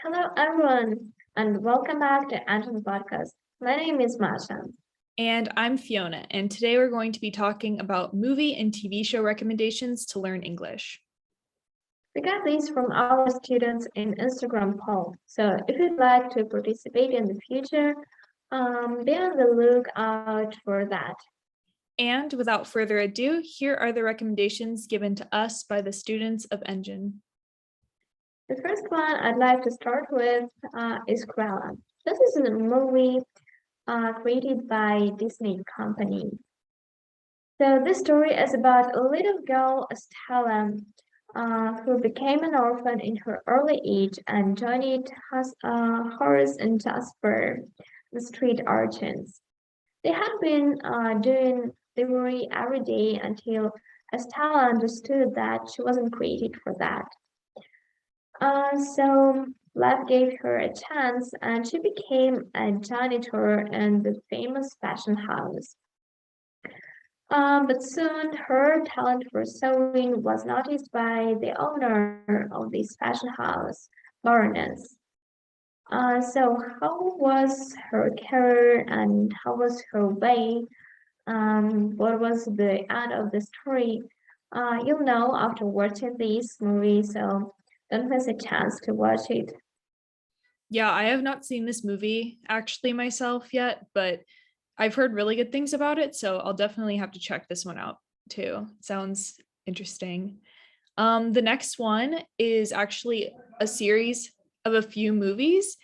Hello, everyone, and welcome back to ENGin podcast. My name is Masha. And I'm Fiona, and today we're going to be talking about movie and TV show recommendations to learn English. We got these from our students in Instagram poll. So if you'd like to participate in the future, be on the lookout for that. And without further ado, here are the recommendations given to us by the students of ENGin. The first one I'd like to start with is Cruella. This is a movie created by Disney Company. So this story is about a little girl, Stella, who became an orphan in her early age and joined Horace and Jasper, the street urchins. They had been doing delivery every day until Stella understood that she wasn't created for that. So life gave her a chance, and she became a janitor in the famous fashion house. But soon her talent for sewing was noticed by the owner of this fashion house, Baroness. So how was her career and how was her way? What was the end of the story? You'll know after watching this movie, so don't miss a chance to watch it. Yeah, I have not seen this movie actually myself yet, but I've heard really good things about it, so I'll definitely have to check this one out too. Sounds interesting. The next one is actually a series of a few movies,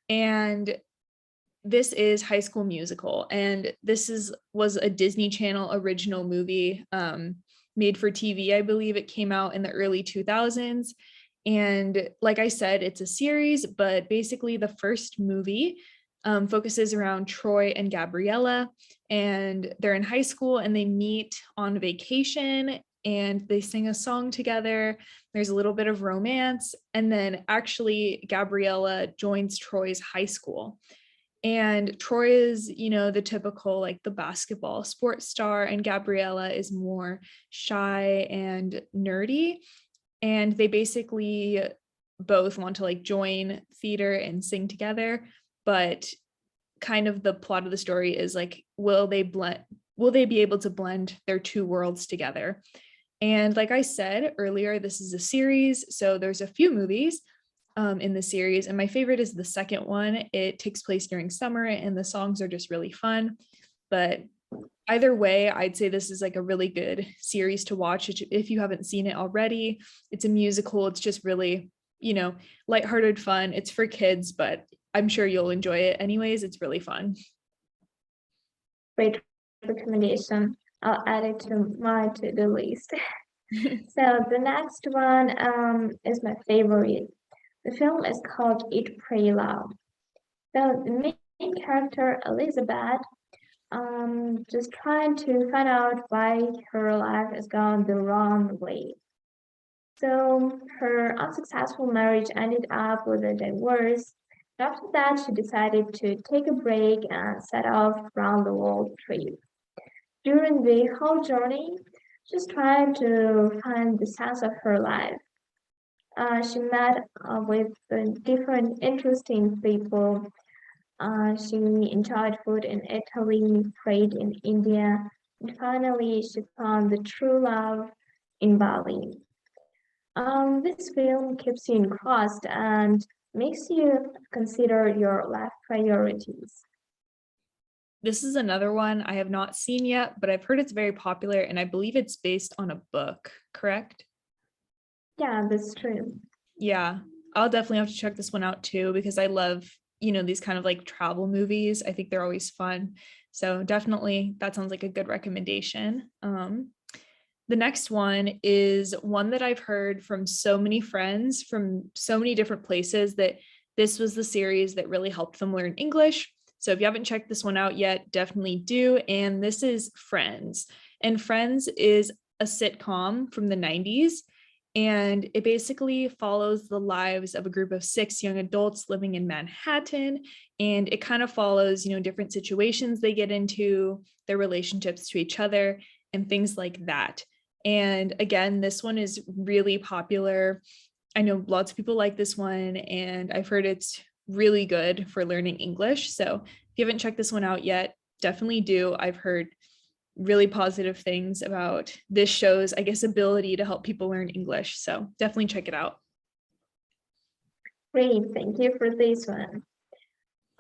and this is High School Musical, and was a Disney Channel original movie made for TV. I believe it came out in the early 2000s. And like I said, it's a series, but basically the first movie focuses around Troy and Gabriella, and they're in high school and they meet on vacation and they sing a song together. There's a little bit of romance, and then actually Gabriella joins Troy's high school. And Troy is, the typical like the basketball sports star, and Gabriella is more shy and nerdy. And they basically both want to like join theater and sing together, but kind of the plot of the story is like, will they be able to blend their two worlds together? And like I said earlier, this is a series, so there's a few movies in the series, and my favorite is the second one. It takes place during summer and the songs are just really fun. But either way, I'd say this is like a really good series to watch if you haven't seen it already. It's a musical. It's just really, lighthearted fun. It's for kids, but I'm sure you'll enjoy it anyways. It's really fun. Great recommendation. I'll add it to my to-do list. So the next one is my favorite. The film is called Eat, Pray, Love. So the main character, Elizabeth, just trying to find out why her life has gone the wrong way. So her unsuccessful marriage ended up with a divorce. After that, she decided to take a break and set off round the world trip. During the whole journey, she's trying to find the sense of her life. She met with different interesting people. She enjoyed food in Italy, prayed in India, and finally she found the true love in Bali. This film keeps you engrossed and makes you consider your life priorities. This is another one I have not seen yet, but I've heard it's very popular, and I believe it's based on a book, correct? Yeah, that's true. Yeah, I'll definitely have to check this one out too, because I love, these kind of like travel movies. I think they're always fun. So definitely that sounds like a good recommendation. The next one is one that I've heard from so many friends from so many different places that this was the series that really helped them learn English. So if you haven't checked this one out yet, definitely do. And this is Friends. And Friends is a sitcom from the 90s. And it basically follows the lives of a group of 6 young adults living in Manhattan. And it kind of follows, different situations they get into, their relationships to each other, and things like that. And again, this one is really popular. I know lots of people like this one, and I've heard it's really good for learning English. So if you haven't checked this one out yet, definitely do. I've heard really positive things about this show's, I guess, ability to help people learn English. So definitely check it out. Great, thank you for this one.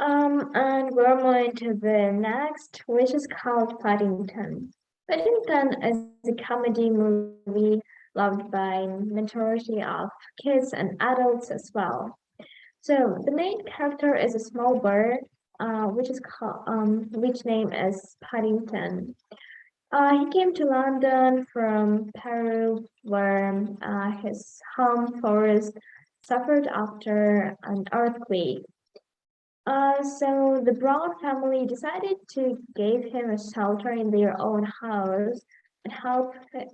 And we're moving to the next, which is called Paddington. Paddington is a comedy movie loved by majority of kids and adults as well. So the main character is a small bird, which name is Paddington. He came to London from Peru, where his home forest suffered after an earthquake. So the Brown family decided to give him a shelter in their own house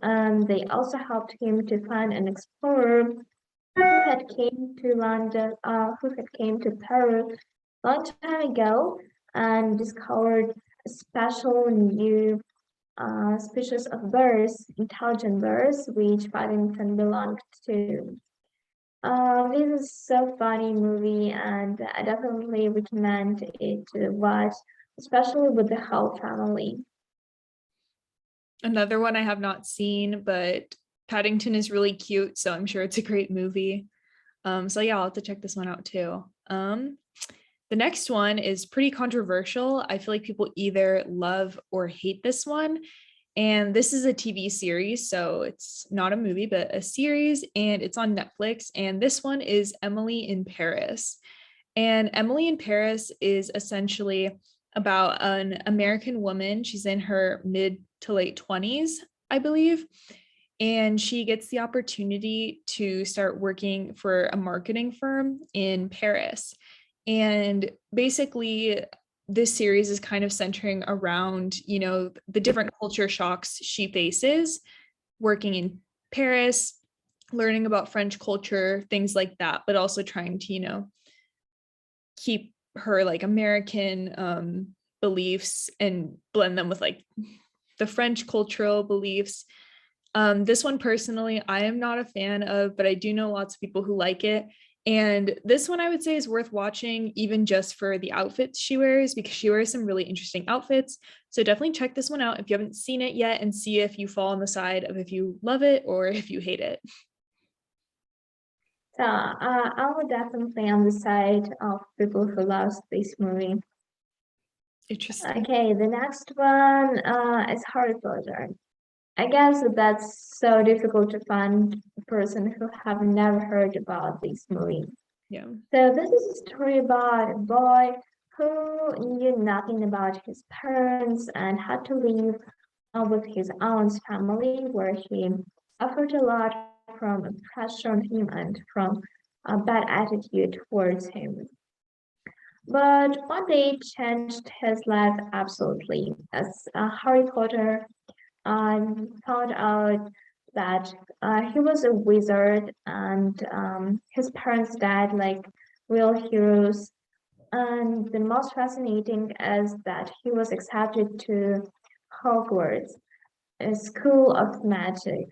and they also helped him to find an explorer who had came to Peru long time ago and discovered a special new species of birds, intelligent birds, which Paddington belonged to. This is so funny movie, and I definitely recommend it to watch, especially with the whole family. Another one I have not seen, but Paddington is really cute, so I'm sure it's a great movie. So yeah, I'll have to check this one out too. The next one is pretty controversial. I feel like people either love or hate this one. And this is a TV series, so it's not a movie, but a series, and it's on Netflix. And this one is Emily in Paris. And Emily in Paris is essentially about an American woman. She's in her mid to late 20s, I believe. And she gets the opportunity to start working for a marketing firm in Paris. And basically, this series is kind of centering around, the different culture shocks she faces working in Paris, learning about French culture, things like that, but also trying to, keep her like American beliefs and blend them with like the French cultural beliefs. This one personally, I am not a fan of, but I do know lots of people who like it. And this one I would say is worth watching, even just for the outfits she wears, because she wears some really interesting outfits. So definitely check this one out if you haven't seen it yet and see if you fall on the side of if you love it or if you hate it. So I will definitely on the side of people who loves this movie. Interesting. Okay, the next one is Harry Potter. I guess that's so difficult to find a person who have never heard about this movie. Yeah. So this is a story about a boy who knew nothing about his parents and had to live with his aunt's family, where he suffered a lot from pressure on him and from a bad attitude towards him. But one day changed his life absolutely, as Harry Potter found out that he was a wizard and his parents died like real heroes. And the most fascinating is that he was accepted to Hogwarts, a school of magic.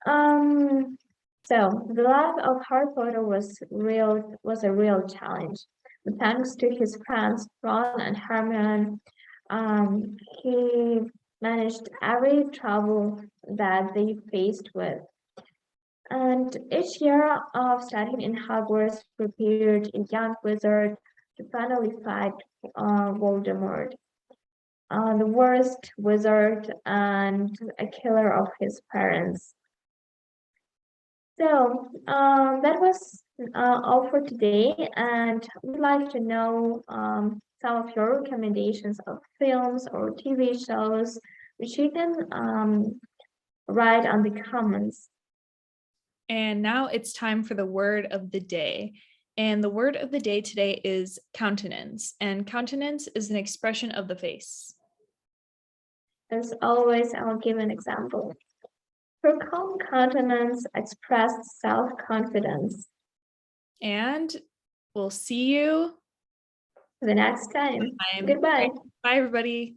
Um, so the life of Harry Potter was a real challenge. But thanks to his friends Ron and Hermione, he managed every trouble that they faced with. And each year of studying in Hogwarts prepared a young wizard to finally fight Voldemort, the worst wizard and a killer of his parents. So that was all for today, and we'd like to know some of your recommendations of films or TV shows, which you can write on the comments. And now it's time for the word of the day. And the word of the day today is countenance. And countenance is an expression of the face. As always, I'll give an example. Her calm countenance expressed self-confidence. And we'll see you The next time. next time. Goodbye. Bye, everybody.